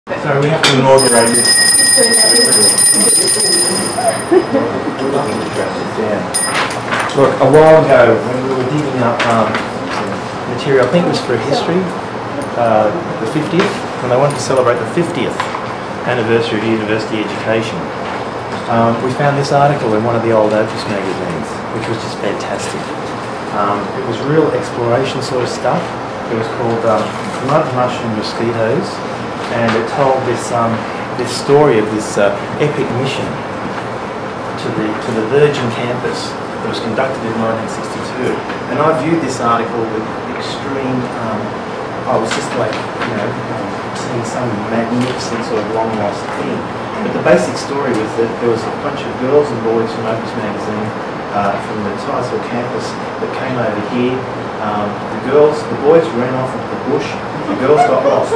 So we have to inaugurate this. Look, a while ago when we were digging up material, I think it was for history, the 50th, when they wanted to celebrate the 50th anniversary of university education, we found this article in one of the old Opus magazines, which was just fantastic. It was real exploration sort of stuff. It was called Mud Mushroom Mosquitoes. And it told this story of this epic mission to the Virgin campus that was conducted in 1962. And I viewed this article with extreme. I was just like, seeing some magnificent sort of long lost thing. But the basic story was that there was a bunch of girls and boys from Opus magazine from the Tysell campus that came over here. The boys ran off into the bush. The girls got lost.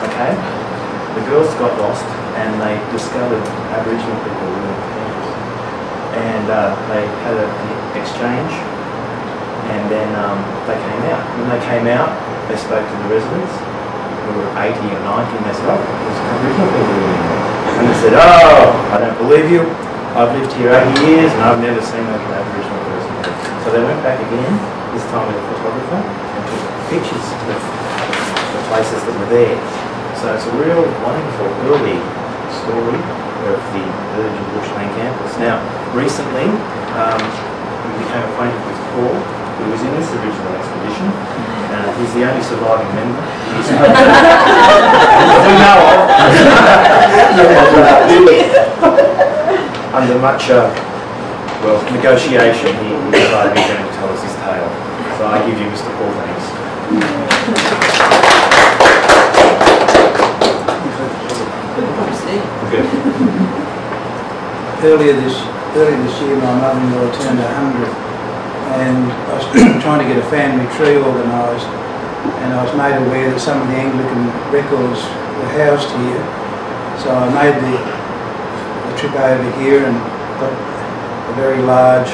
Okay, the girls got lost and they discovered Aboriginal people in the campus, and they had an exchange, and then they came out. When they came out, they spoke to the residents, who were 80 or 90, and they said, "Oh, there's Aboriginal people in here," and they said, "Oh, I don't believe you. I've lived here 80 years and I've never seen an Aboriginal person." So they went back again, this time with a photographer, and took pictures of the places that were there. So it's a real wonderful early story of the Virgin Bushland campus. Now, recently, we became acquainted with Paul, who was in this original expedition. He's the only surviving member. We know of. Under much, negotiation, he decided he's going to tell us his tale. So I give you Mr. Paul Danks. Good. Earlier this year, my mother-in-law turned 100, and I was trying to get a family tree organised, and I was made aware that some of the Anglican records were housed here. So I made the trip over here and got a very large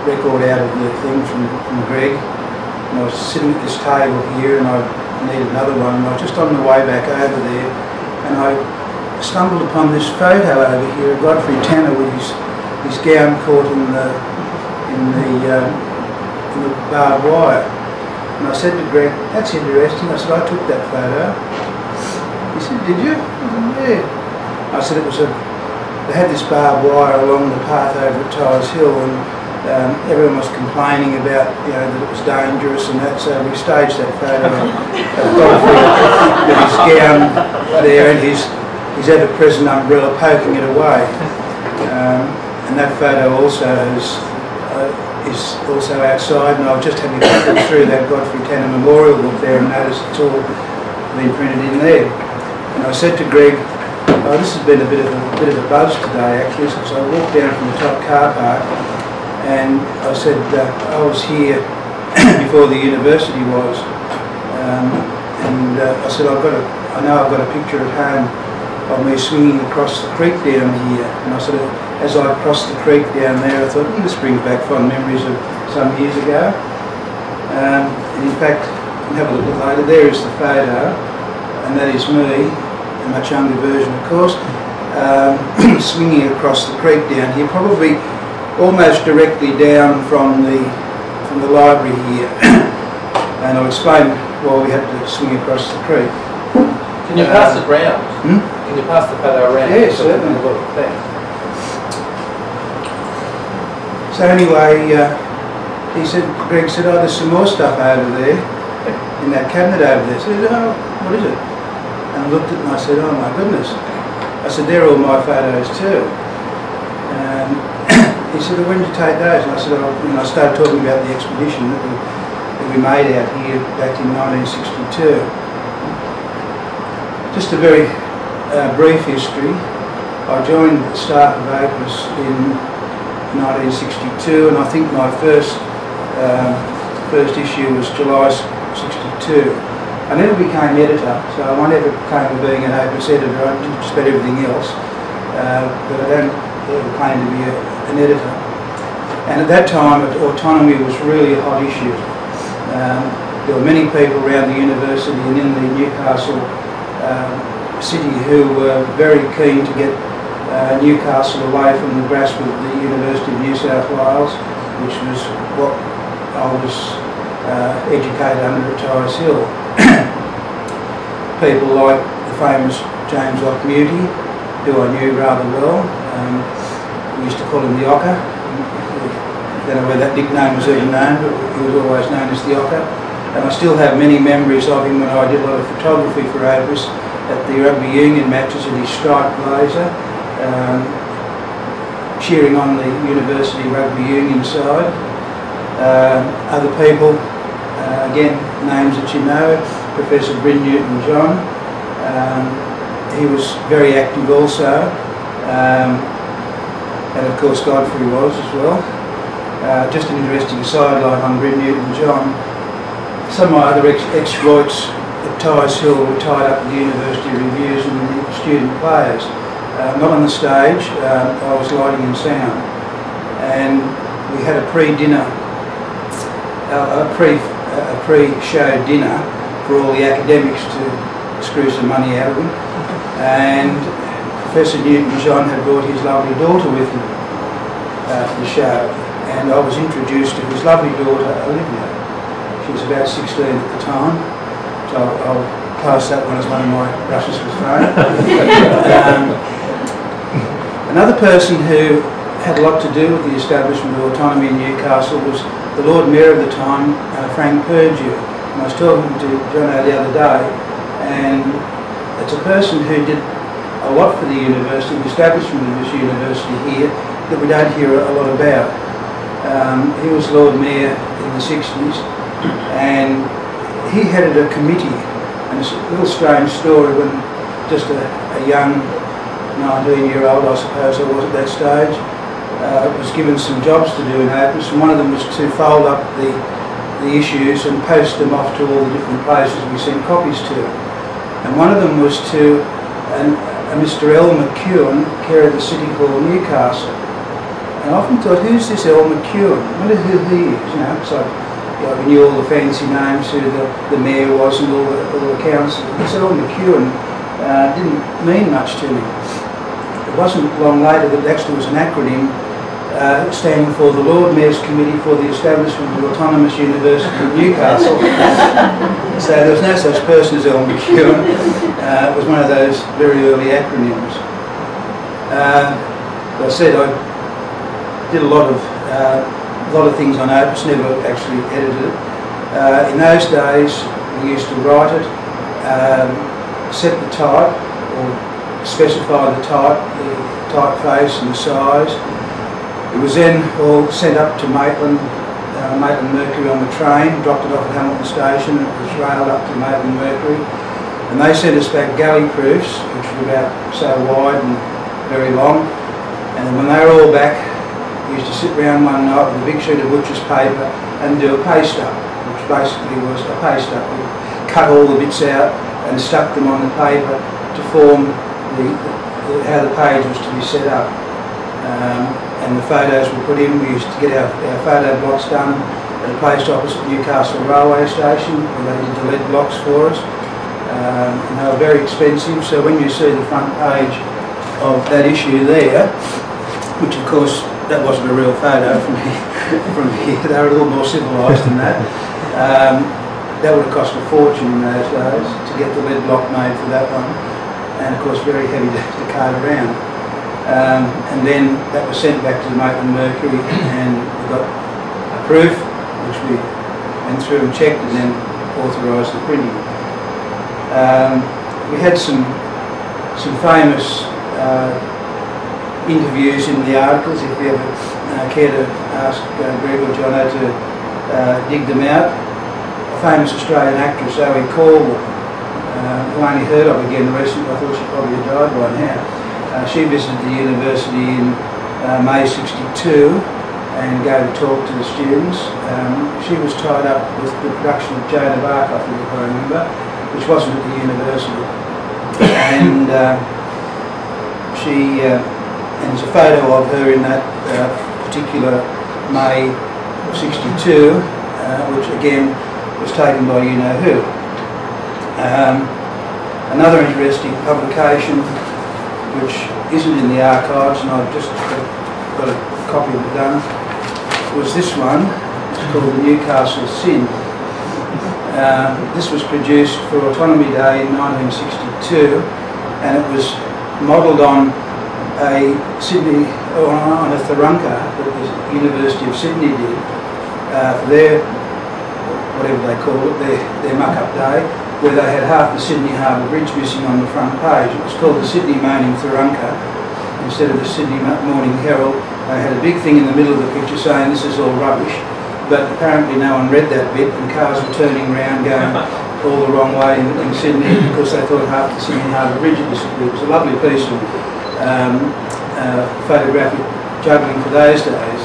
record out of the thing from Greg. And I was sitting at this table here, and I needed another one. And I was just on the way back over there, and I stumbled upon this photo over here of Godfrey Tanner with his gown caught in the barbed wire. And I said to Greg, "That's interesting." I said, "I took that photo." He said, "Did you?" I said, "Yeah." I said, they had this barbed wire along the path over at Tyers Hill, and everyone was complaining about, that it was dangerous and that, so we staged that photo of Godfrey with his gown there and his ever-present umbrella poking it away. And that photo also is also outside, and I've just had me look through that Godfrey Tanner Memorial book there and noticed it's all been printed in there. And I said to Greg, "Oh, this has been a bit of a buzz today actually." So I walked down from the top car park, and I said, "I was here before the university was," and I said, "I know I've got a picture at home of me swinging across the creek down here." And I sort of, as I crossed the creek down there, I thought, this brings back fond memories of some years ago. And in fact, you can have a look later. There is the photo, and that is me, a much younger version, of course, swinging across the creek down here, probably almost directly down from the library here. And I'll explain why we had to swing across the creek. Can you pass it round? Can you pass the photo around? Yes, certainly. Thanks. So anyway, Greg said, "Oh, there's some more stuff over there in that cabinet over there." I said, "Oh, what is it?" And I looked at it and I said, "Oh my goodness." I said, "They're all my photos too." He said, "Well, when did you take those?" And I said, I started talking about the expedition that we made out here back in 1962. Just a very brief history. I joined the staff of Opus in 1962, and I think my first issue was July 62. I never became editor, so I never came to being an Opus editor. I did just about everything else, but I don't ever claim to be an editor. And at that time, autonomy was really a hot issue. there were many people around the university and in the Newcastle city who were very keen to get Newcastle away from the grasp of the University of New South Wales, which was what I was educated under at Tyres Hill. People like the famous James Lockmuty, who I knew rather well. We used to call him the Ocker. I don't know where that nickname was even known, but he was always known as the Ocker. And I still have many memories of him when I did a lot of photography for Opus at the rugby union matches in his striped blazer, cheering on the university rugby union side. Other people, again, names that you know, Professor Bryn Newton-John. He was very active also, and of course Godfrey was as well. Just an interesting sideline on Bryn Newton-John. Some of my other exploits at Tyres Hill were tied up with the university reviews and the student players. Not on the stage, I was lighting and sound. And we had a pre-dinner, a pre-show dinner for all the academics to screw some money out of them. And Professor Newton-John had brought his lovely daughter with him for the show. And I was introduced to his lovely daughter, Olivia. She was about 16 at the time, so I'll class that one as one of my brushes with fame. Another person who had a lot to do with the establishment of autonomy in Newcastle was the Lord Mayor of the time, Frank Perdue. And I was talking to Jono the other day, and it's a person who did a lot for the university, the establishment of this university here, that we don't hear a lot about. He was Lord Mayor in the 60s, and he headed a committee, and it's a little strange story when just a young 19-year-old, I suppose I was at that stage, was given some jobs to do in Opus, and one of them was to fold up the issues and post them off to all the different places we sent copies to. And one of them was to a Mr. L. McEwen, care of the City Hall, Newcastle. And I often thought, who's this L. McEwen? I wonder who he is, you know. So we knew all the fancy names, who the mayor was and all the councillors. This L. McEwen didn't mean much to me. It wasn't long later that it actually was an acronym standing for the Lord Mayor's Committee for the Establishment of Autonomous University of Newcastle. So there was no such person as L. McEwen. It was one of those very early acronyms. As I said, I did a lot of things on Opus, never actually edited it. In those days, we used to write it, set the type, or specify the type, the typeface and the size. It was then all sent up to Maitland Mercury on the train, dropped it off at Hamilton Station, and it was railed up to Maitland Mercury. And they sent us back galley proofs, which were about so wide and very long. And then when they were all back, we used to sit round one night with a big sheet of butcher's paper and do a paste up, which basically was a paste up. We cut all the bits out and stuck them on the paper to form how the page was to be set up. And the photos were put in. We used to get our photo blocks done at a post office at Newcastle railway station, where they did the lead blocks for us. And they were very expensive, so when you see the front page of that issue there, which of course that wasn't a real photo from here, they were a little more civilised than that. That would have cost a fortune in those days to get the lead block made for that one, and of course very heavy to cart around. And then that was sent back to the Maitland Mercury, and we got a proof, which we went through and checked, and then authorised the printing. We had some famous interviews in the articles, if you ever care to ask Greg or Jono to dig them out. A famous Australian actress, Zoe Caldwell, who I only heard of again recently. I thought she probably had died by now. She visited the university in May '62 and gave a talk to the students. She was tied up with the production of Joan of Arc, I think, if I remember, which wasn't at the university. And and there's a photo of her in that particular May '62, which again was taken by you-know-who. Another interesting publication, which isn't in the archives, and I've just got a copy of it done, was this one. It's called the Newcastle Sin. This was produced for Autonomy Day in 1962, and it was modelled on a Sydney, on a Tharunka that the University of Sydney did for their, whatever they call it, their muck-up day, where they had half the Sydney Harbour Bridge missing on the front page. It was called the Sydney Moaning Tharunka instead of the Sydney Morning Herald. They had a big thing in the middle of the picture saying this is all rubbish, but apparently no one read that bit, and cars were turning around going all the wrong way in Sydney because they thought half the Sydney Harbour Bridge had disappeared. It was a lovely piece of photographic juggling for those days.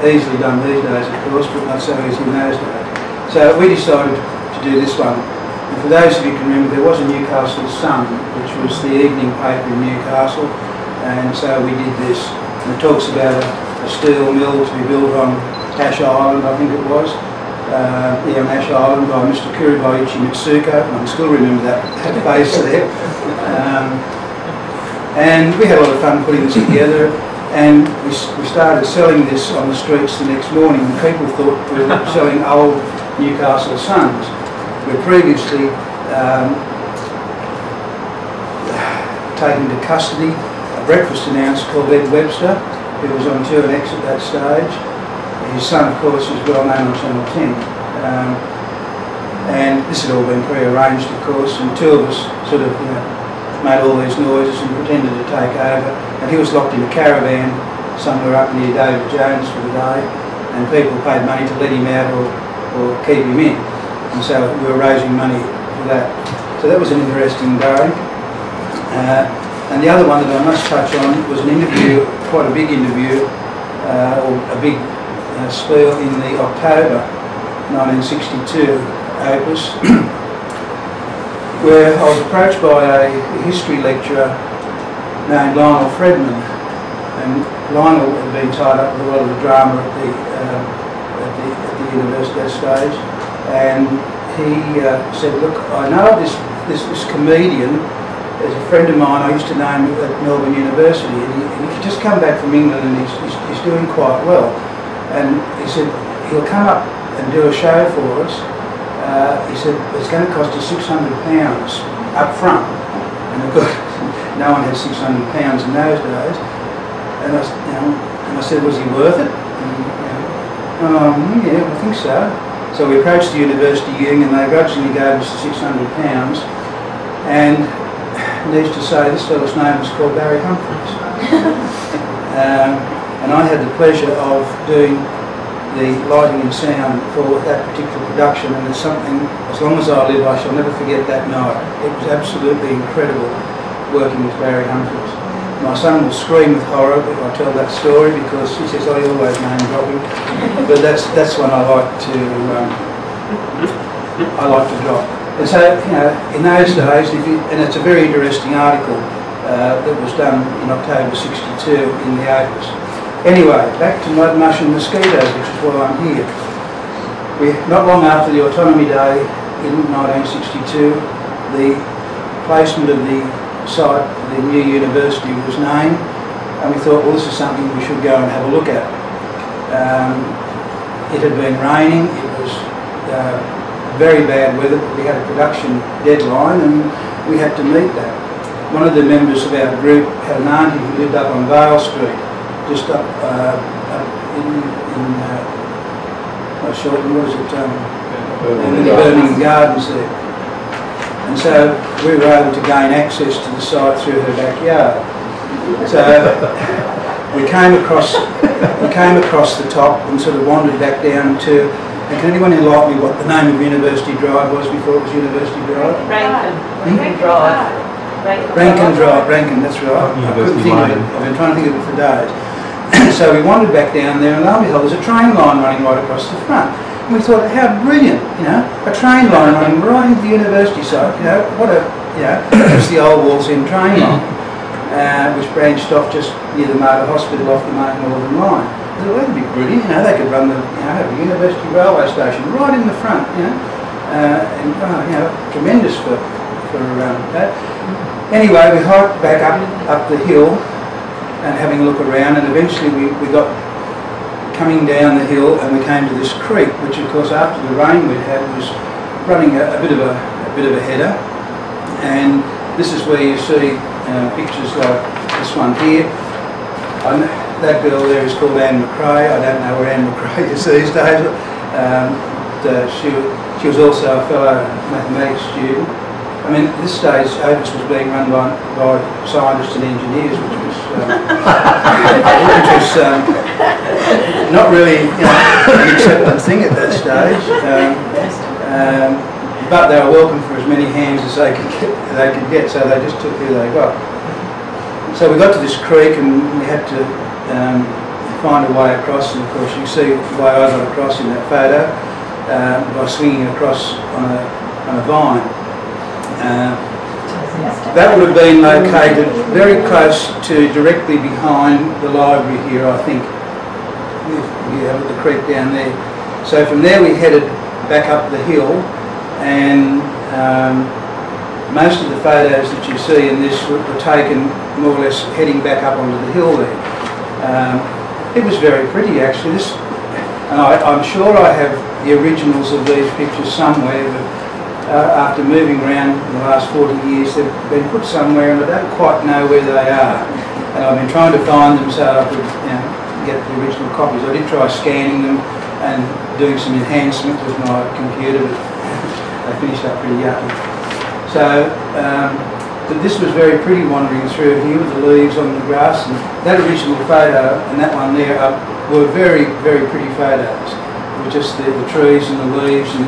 Easily done these days, of course, but not so easy in those days. So we decided to do this one. And for those of you who can remember, there was a Newcastle Sun, which was the evening paper in Newcastle, and so we did this. And it talks about a steel mill to be built on Ash Island, I think it was. On Ash Island by Mr. Kuriboichi Mitsuko. I can still remember that face there. And we had a lot of fun putting this together, and we started selling this on the streets the next morning, and people thought we were selling old Newcastle Suns. We were previously taken into custody a breakfast announcer called Ed Webster, who was on 2&X at that stage. His son, of course, was well known on Channel 10. And this had all been pre-arranged, of course, and two of us sort of, made all these noises and pretended to take over. And he was locked in a caravan somewhere up near David Jones for the day, and people paid money to let him out or keep him in. And so we were raising money for that. So that was an interesting day. And the other one that I must touch on was an interview, quite a big interview, or a big spiel in the October 1962 opus, where I was approached by a history lecturer named Lionel Fredman. And Lionel had been tied up with a lot of the drama at the university at that stage, and he said, look, I know this comedian. There's a friend of mine I used to know him at Melbourne University, and he's just come back from England, and he's doing quite well. And he said he'll come up and do a show for us. He said it's going to cost us £600 up front, and of course no one had £600 in those days. And I said, was he worth it? And, yeah, I think so. So we approached the University Uni, and they grudgingly gave us the £600. And needs to say this fellow's name was called Barry Humphries. And I had the pleasure of doing the lighting and sound for that particular production, and it's something, as long as I live, I shall never forget that night. It was absolutely incredible working with Barry Humphries. My son will scream with horror if I tell that story, because he says I always name drop him, but that's one I like to drop. And so, in those days, and it's a very interesting article that was done in October '62 in the Opus. Anyway, back to mud, mush and mosquitoes, which is why I'm here. Not long after the Autonomy Day in 1962, the placement of the site for the new university was named, and we thought, well, this is something we should go and have a look at. It had been raining, it was very bad weather. We had a production deadline, and we had to meet that. One of the members of our group had an auntie who lived up on Vale Street, just up Shorten, what is it, in the Birmingham Gardens there. And so we were able to gain access to the site through her backyard. So we came across the top and sort of wandered back down to. And can anyone enlighten me what the name of University Drive was before it was University Drive? Rankin Drive. Rankin Drive, Rankin, that's right. I couldn't think of it. I've been trying to think of it for days. So we wandered back down there, and lo and behold, there's a train line running right across the front. And we thought, how brilliant, a train line running right into the university site. What a, it's the old Wallsend train line, which branched off just near the Mater Hospital off the main northern line. I thought, well, that'd be brilliant, they could run the, have a university railway station right in the front, and you know, tremendous for that. Anyway, we hiked back up the hill and having a look around, and eventually we got coming down the hill, and we came to this creek, which of course after the rain we'd had was running a bit of a header, and this is where you see pictures like this one here. That girl there is called Anne McRae. I don't know where Anne McRae is these days. She was also a fellow mathematics student. I mean, at this stage, Ovis was being run by scientists and engineers, which was not really an accepted thing at that stage. But they were welcome for as many hands as they could get, so they just took who they got. So we got to this creek, and we had to find a way across, and of course you see the way I got across in that photo by swinging across on a vine. That would have been located very close to directly behind the library here, I think. You have the creek down there. So from there we headed back up the hill, and most of the photos that you see in this were taken more or less heading back up onto the hill there. It was very pretty actually. And I'm sure I have the originals of these pictures somewhere, but after moving around in the last 40 years, they've been put somewhere and I don't quite know where they are. And I've been trying to find them so I could get the original copies. I did try scanning them and doing some enhancement with my computer, but they finished up pretty yucky. So, but this was very pretty wandering through here with the leaves on the grass, and that original photo and that one there were very, very pretty photos. With just the trees and the leaves and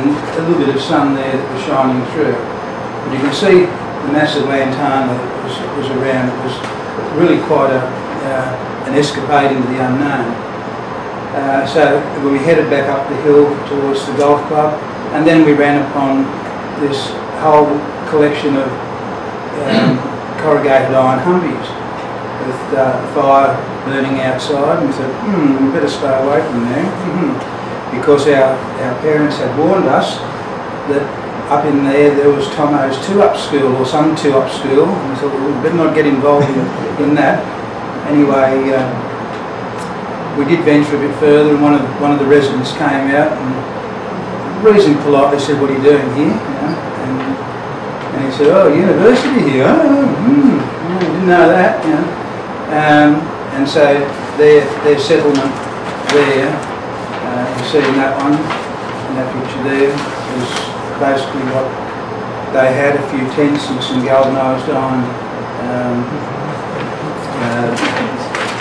a little bit of sun there that was shining through. But you can see the massive lantana that was around. It was really quite an escapade into the unknown. So we headed back up the hill towards the golf club, and then we ran upon this whole collection of corrugated iron humbies with fire burning outside, and we thought, we better stay away from there. Because our parents had warned us that up in there was Tomo's 2-up school, or some 2-up school, and we thought, well, we better not get involved in that. Anyway, we did venture a bit further, and one of the residents came out and reasonably politely said, "What are you doing here?" And he said, "Oh, university here. Oh, didn't know that." And so their settlement there. You see in that one, in that picture there, was basically what they had, a few tents and some galvanised iron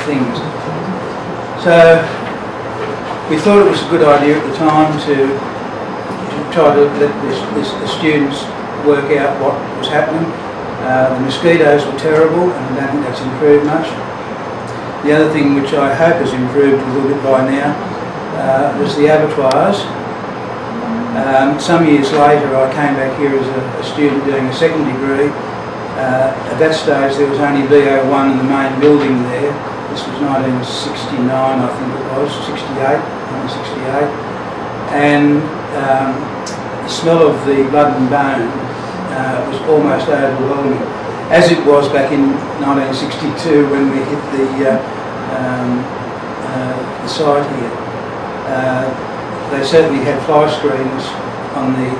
things. So we thought it was a good idea at the time to try to let the students work out what was happening. The mosquitoes were terrible, and I don't think that's improved much. The other thing which I hope has improved a little bit by now was the abattoirs. Some years later I came back here as a student doing a second degree. At that stage there was only VO1 in the main building there. This was 1969 I think it was, 1968. And the smell of the blood and bone was almost overwhelming, as it was back in 1962 when we hit the site here. They certainly had fly screens on the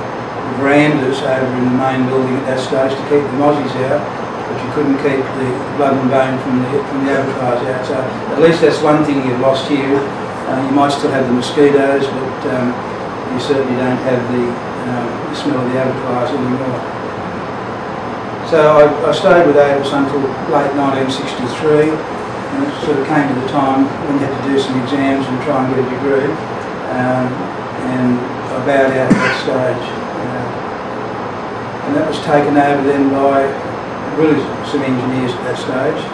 verandas over in the main building at that stage to keep the mozzies out, but you couldn't keep the blood and bone from the abattoirs out. So at least that's one thing you've lost here. You might still have the mosquitoes, but you certainly don't have the smell of the abattoirs anymore. So I stayed with Ovis until late 1963, and it sort of came to the time when you had to do some exams and try and get a degree, and I bowed out at that stage. And that was taken over then by really some engineers at that stage.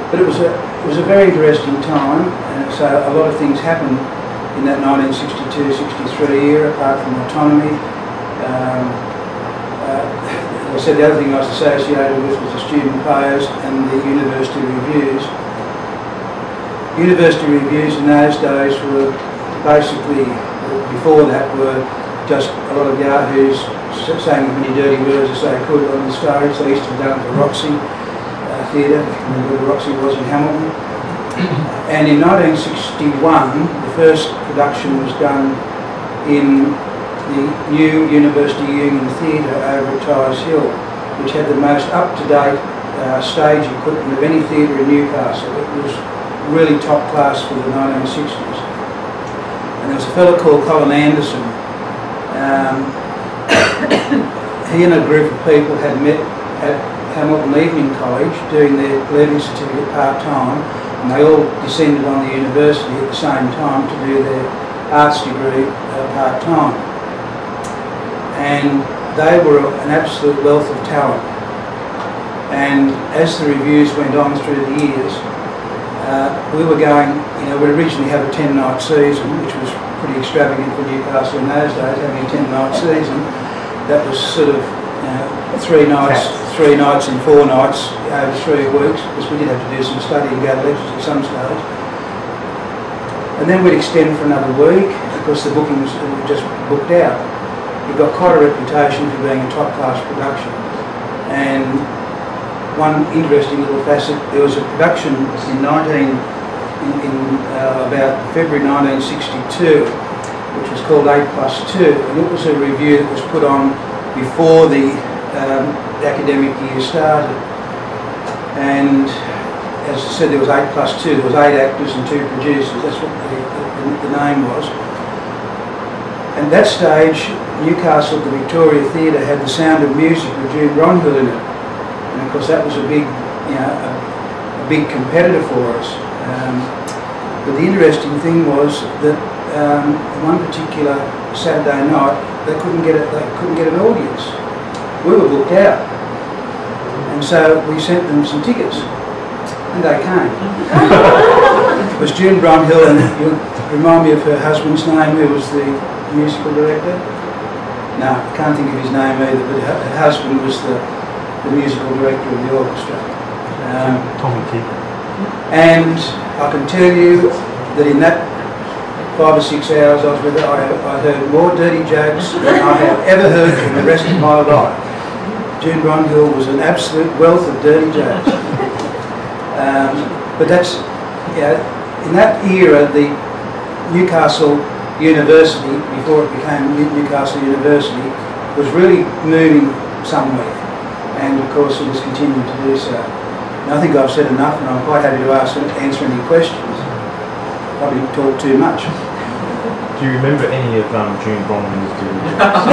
But it was a very interesting time, and so a lot of things happened in that 1962-63 era, apart from autonomy. As I said, the other thing I was associated with was the student players and the university reviews. University reviews in those days were basically before that were just a lot of yahoos saying as many dirty words as they could on the stage. They used to be done at the Roxy Theatre, where the Roxy was in Hamilton. And in 1961, the first production was done in the new University Union Theatre over at Tyers Hill, which had the most up-to-date stage equipment of any theatre in Newcastle. It was really top class for the 1960s. And there was a fellow called Colin Anderson. He and a group of people had met at Hamilton Evening College doing their learning certificate part-time, and they all descended on the university at the same time to do their arts degree part-time. And they were an absolute wealth of talent. And as the reviews went on through the years, we were going, we originally had a 10-night season, which was pretty extravagant for Newcastle in those days, having a 10-night season. That was sort of 3 nights and 4 nights over 3 weeks, because we did have to do some study and go to lectures at some stage. And then we'd extend for another week, because the bookings were just booked out. It got quite a reputation for being a top-class production. And one interesting little facet, there was a production in about February 1962, which was called 8+2, and it was a review that was put on before the academic year started. And as I said, there was 8+2, there was 8 actors and 2 producers, that's what the name was. And that stage, Newcastle, the Victoria Theatre, had The Sound of Music with June Bronhill in it. And of course that was a big, a big competitor for us. But the interesting thing was that one particular Saturday night they couldn't get an audience. We were booked out, and so we sent them some tickets, and they came. It was June Bronhill, and you remind me of her husband's name, who was the musical director. No, I can't think of his name either, but her husband was the musical director of the orchestra. Tommy T. And I can tell you that in that 5 or 6 hours I was with her, I heard more dirty jokes than I have ever heard in the rest of my life. June Bronhill was an absolute wealth of dirty jokes. But that's, in that era, the Newcastle University, before it became Newcastle University, was really moving somewhere. And of course it has continued to do so. And I think I've said enough, and I'm quite happy to answer any questions. Probably talk too much. Do you remember any of June Bronhill's dirty jokes?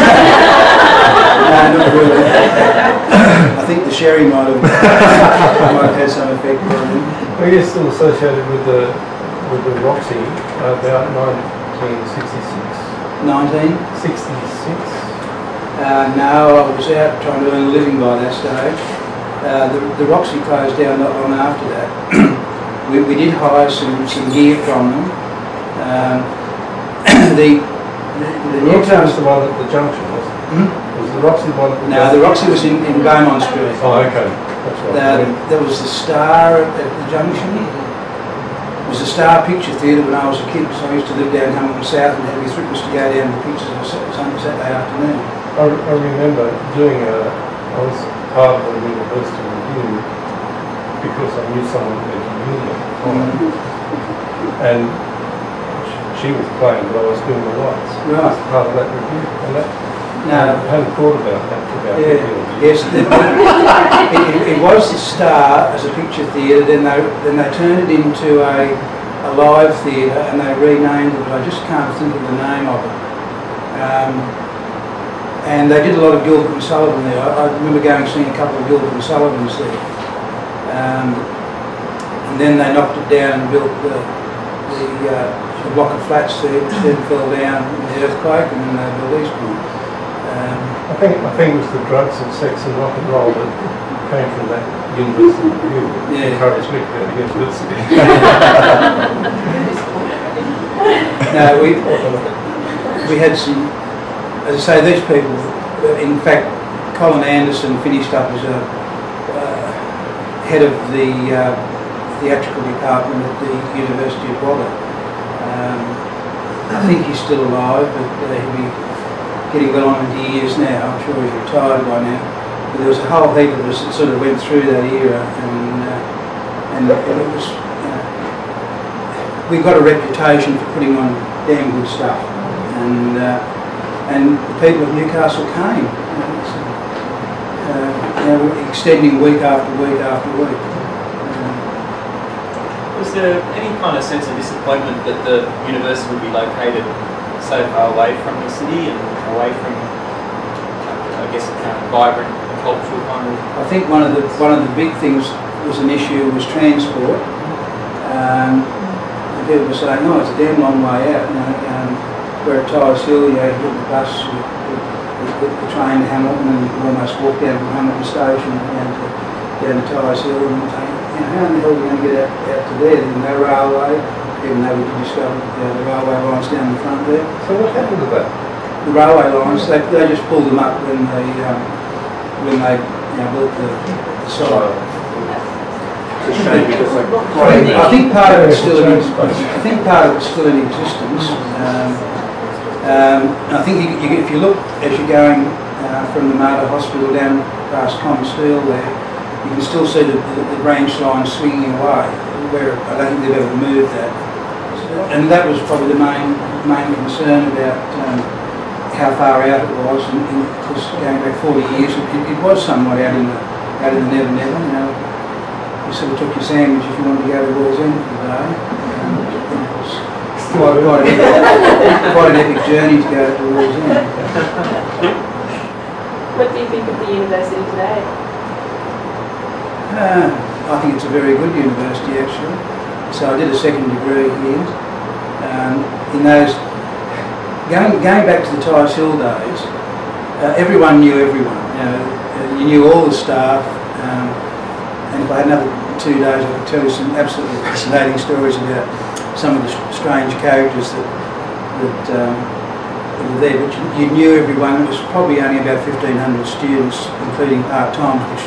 No, not really. I think the sherry might have had some effect on him. Well, you're still associated with the Roxy about 1966. 1966? No, I was out trying to earn a living by that stage. The Roxy closed down not long after that. we did hire some gear from them. The Roxy was the one at the junction, wasn't it? Hmm? Was the Roxy the one at the No, the Roxy was in Beaumont Street. Oh, okay. That's right. There was the Star at the junction. It was the Star Picture Theatre when I was a kid, so I used to live down Hamilton South and had my threepence to go down to the pictures on Saturday afternoon. I remember doing I was part of the university review because I knew someone at the union at the time. And she was playing, but I was doing the lights. Right. As part of that review. And that, No. I hadn't thought about that. Yes, it was the Star as a picture theatre. Then they turned it into a live theatre, and they renamed it. But I just can't think of the name of it. And they did a lot of Gilbert and Sullivan there. I remember going and seeing a couple of Gilbert and Sullivans there. And then they knocked it down and built the block of flats there, which then fell down in the earthquake, and then they built Eastbourne. I think it was the drugs and sex and rock and roll that came from that university review that encouraged me to go to university. No, we had some, as I say, these people, in fact, Colin Anderson finished up as a head of the theatrical department at the University of Wagga. think he's still alive, but he'll be getting well on into years now. I'm sure he's retired by now. But there was a whole heap of us that sort of went through that era, and it was, we got a reputation for putting on damn good stuff, and the people of Newcastle came, extending week after week after week. Was there any kind of sense of disappointment that the university would be located so far away from the city and away from, I guess, a kind of vibrant cultural kind of? I think one of the big things was an issue was transport. People were saying, "Oh, it's a damn long way out." We're at Tyers Hill, you get the bus, the train to Hamilton, and you can almost walk down from Hamilton Station down to Tyers Hill, and you think, how in the hell are we going to get out to there? There's no railway, even though we did discover the railway lines down the front there. So what happened to that? The railway lines, they just pulled them up when they built the site. I think part of it's still in existence. I think if you look as you're going from the Mater Hospital down past Common Steel there, you can still see the branch line swinging away. Where I don't think they've ever moved that, and that was probably the main concern about how far out it was. And because going back 40 years, it was somewhat out in the never. You sort of took your sandwich if you wanted to go to Wall's End for the day. It was quite an epic journey to go to Wall's End. What do you think of the university today? I think it's a very good university actually. So I did a second degree here. In those, going back to the Tyers Hill days, everyone knew everyone. You knew all the staff. And if I had another 2 days, I could tell you some absolutely fascinating stories about some of the strange characters that were there. But you knew everyone. It was probably only about 1,500 students, including part-time, which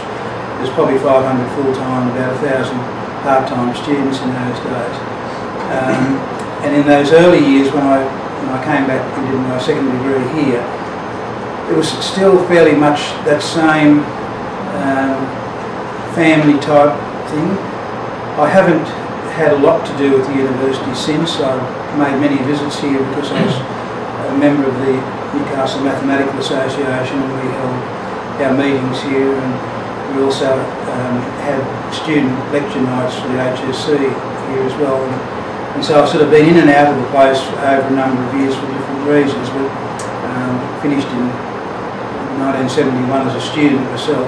there's probably 500 full-time, about 1,000 part-time students in those days. And in those early years, when I came back and did my second degree here, it was still fairly much that same family type thing. I haven't had a lot to do with the university since. I've made many visits here because I was a member of the Newcastle Mathematical Association, and we held our meetings here, and we also had student lecture nights for the HSC here as well. And so I've sort of been in and out of the place over a number of years for different reasons, but finished in 1971 as a student myself.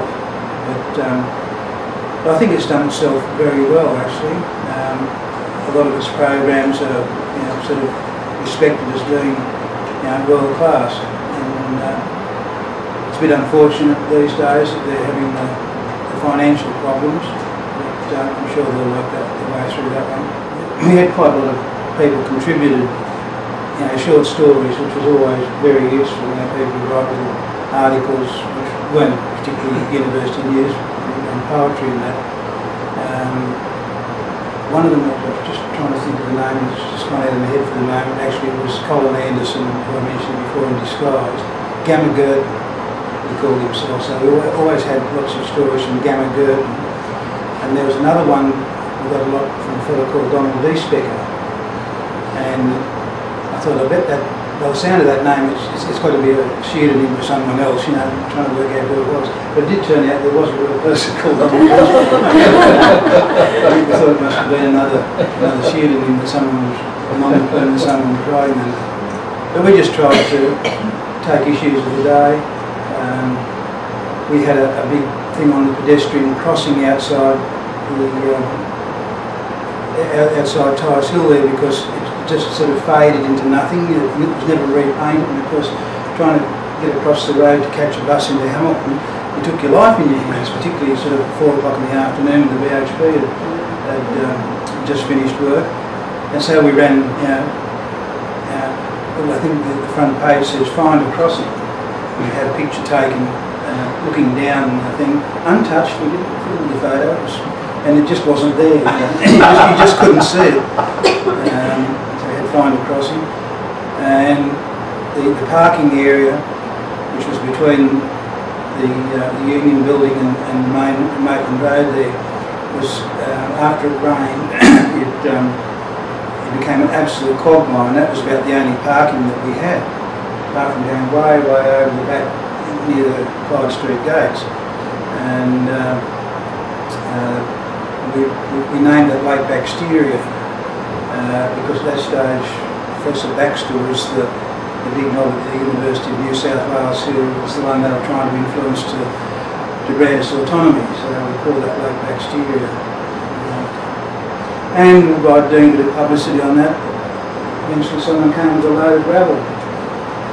But I think it's done itself very well actually. A lot of its programs are sort of respected as being world class, and it's a bit unfortunate these days that they're having the financial problems, but I'm sure they'll work their way through that one. We had quite a lot of people contributed short stories, which was always very useful. People would write little articles which weren't particularly university news, and poetry and that. One of them, I was just trying to think of the name, it's just gone out of my head for the moment. Actually, it was Colin Anderson, who I mentioned before, in Disguise. Gamma Gurton, he called himself. So we always had lots of stories from Gamma Gurton. And there was another one we got a lot from a fellow called Donald D. Specker. And I thought, I bet that, by the sound of that name, it's got to be a pseudonym for someone else, trying to work out who it was. But it did turn out there was a real person called Donald D. Specker. I thought it must have been another pseudonym that someone was, a non-employment that someone was writing under. But we just tried to take issues of the day. We had a big thing on the pedestrian crossing outside outside Tyers Hill there, because it just sort of faded into nothing. It was never repainted, and of course trying to get across the road to catch a bus into Hamilton, you took your life in your hands, particularly sort of 4 o'clock in the afternoon when the BHP had just finished work. And so we ran, I think the front page says "Find a Crossing." We had a picture taken looking down the thing, untouched. We didn't film the photos, and it just wasn't there. You just couldn't see it. So we had "Find a Crossing." and the parking area, which was between the Union Building and Maitland Road there, was after it rained, it became an absolute quagmire, and that was about the only parking that we had, apart from going way over the back near the Clyde Street gates. And we named it Lake Baxteria because at that stage Professor Baxter was the big knob at the University of New South Wales, who was the one they were trying to influence to grant us autonomy, so we call that Lake Baxteria. And by doing a bit of publicity on that, eventually someone came with a load of gravel.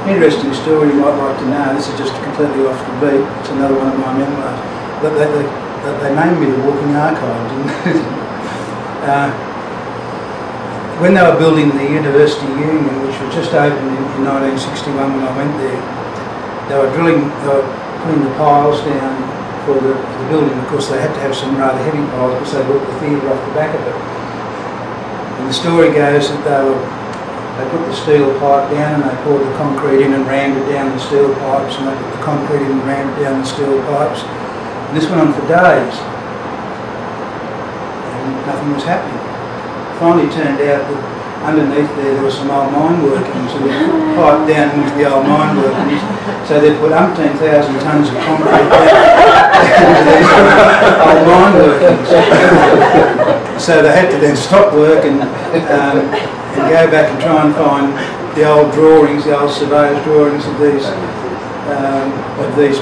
Interesting story you might like to know. This is just completely off the beat. It's another one of my memoirs. But they named me the Walking Archive, didn't they? When they were building the University Union, which was just opened in 1961 when I went there, they were putting the piles down for the building. Of course, they had to have some rather heavy piles because they built the theatre off the back of it. And the story goes that they put the steel pipe down and they poured the concrete in and rammed it down the steel pipes, and they put the concrete in and rammed it down the steel pipes. And this went on for days, and nothing was happening. Finally turned out that underneath there was some old mine workings, and they put the pipe down into the old mine workings, so they put 18,000 tonnes of concrete down into these old mine workings. So they had to then stop work and go back and try and find the old drawings, the old surveyor's drawings of these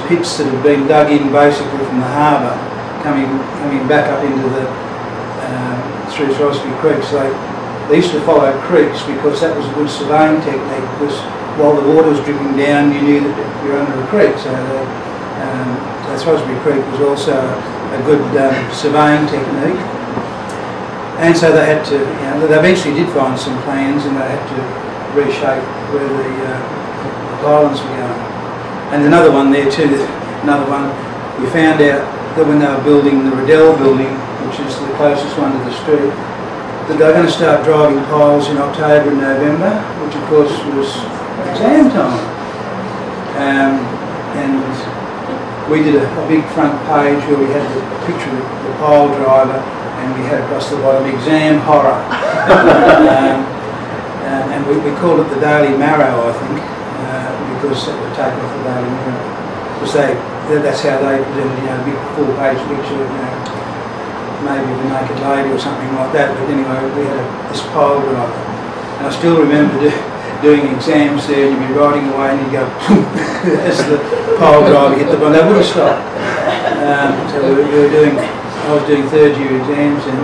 pits that had been dug in basically from the harbour, coming back up into the through Salisbury Creek. So they used to follow creeks because that was a good surveying technique, because while the water was dripping down you knew that you were under a creek. So Salisbury Creek was also a good surveying technique. And so they had to, they eventually did find some plans, and they had to reshape where the islands were going. And another one there too, we found out that when they were building the Riddell building, which is the closest one to the street, that they were going to start driving piles in October and November, which of course was exam time. And we did a big front page where we had the picture of the pile driver, and we had across the bottom exam horror. And we called it the Daily Marrow, I think, because it would take off the Daily Mirror. Because that's how they presented, a big full-page picture of, maybe the naked lady or something like that. But anyway, we had this pile driver. And I still remember doing exams there, and you'd be riding away and you'd go as the pile driver hit the bottom. They wouldn't stop. So I was doing third year exams then,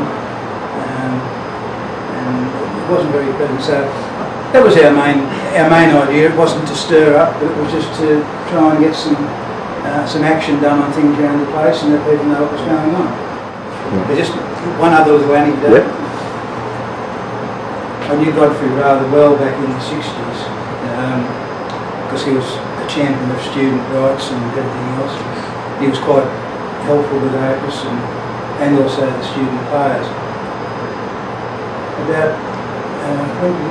and it wasn't very pleasant. So that was our main idea. It wasn't to stir up, but it was just to try and get some action done on things around the place and let people know what was going on. But just one other little anecdote. Yep. I knew Godfrey rather well back in the 60s because he was a champion of student rights and everything else. He was quite helpful with APIS and also the student players. About,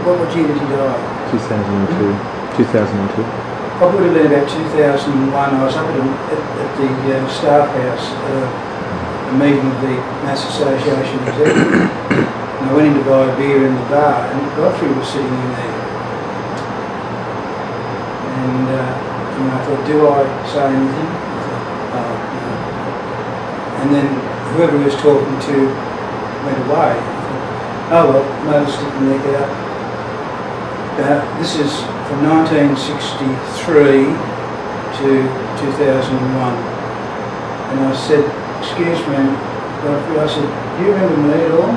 what year did he die? 2002. 2002. I would have been about 2001. I was up at the staff house, a meeting of the Mass Association executive, and I went in to buy a beer in the bar, and Godfrey was sitting in there. And I thought, do I say anything? Oh, no. And then whoever he was talking to went away. I thought, oh well, no, stick the neck out. This is from 1963 to 2001. And I said, excuse me, Godfrey, I said, do you remember me at all?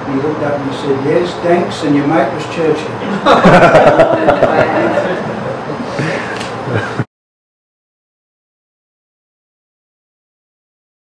And he looked up and he said, yes, Danks, and your mate was Churchill.